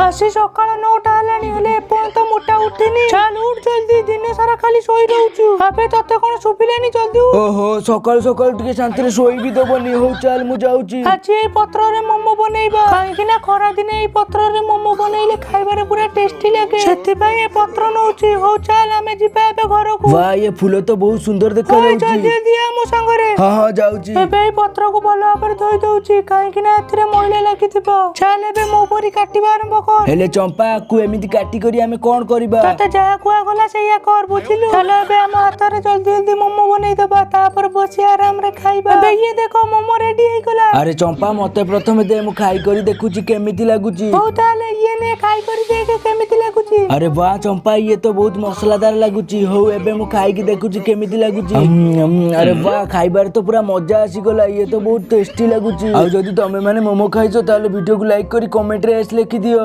आसी सकाळ 9टा हेलानी हेले एपर्यंत मोटा उठिनी। चल उठ जल्दी, दिन सारा खाली सोई रहउछु। अबे तते कोन सुबिलानी जल्दी उठ। ओहो सकाळ सकाळ टिके शांति सोई भी दबनी। हो चल मु जाउची। आज ए पत्र रे मोमो बनेइबा, काहेकि ना खरा दिन ए पत्र रे मोमो बनेइले खाइबारे पूरा टेस्टी लागे, सेति पई ए पत्र नउची। हो चल हमें जिबा एबे घर को। वाह ये फूल तो बहुत सुंदर देखा ओए जाउची। जल्दी जल्दी आ मो संगरे। हां जाउची। एबे ए पत्र को भलो भाबरे धोई दउची, काहेकि ना एथिरे मैला लागिथिबो। चल एबे मो परी काटिबा आरंभ कर। हेले चंपा को एमिति काटी करी हमें कोन करबा? तते जा कुआ गला सेया कर, बुझिलु। चल एबे हम हाथ रे जल्दी जल्दी मोमो बनेइ दबा, तापर बसी आराम रे खाइबा। एबे ये देखो मोमो रेडी हेइ गला। अरे चंपा मते प्रथम दे मु खाई करी देखुची केमिति लागुची। हो ताले ये ने खाई करी देखे केमिति लागुची। अरे वाह चंपा ये तो बहुत मसलादार लागुची। हो एबे मु खाई की देखुची केमिति लागुची। अरे वाह खाइबार तो पूरा मजा आसी गला। ये तो बहुत टेस्टी लागुची। आ जदी तमे माने मोमो खाइछो ताले वीडियो को लाइक करी कमेंट रे एस लिखि दियो।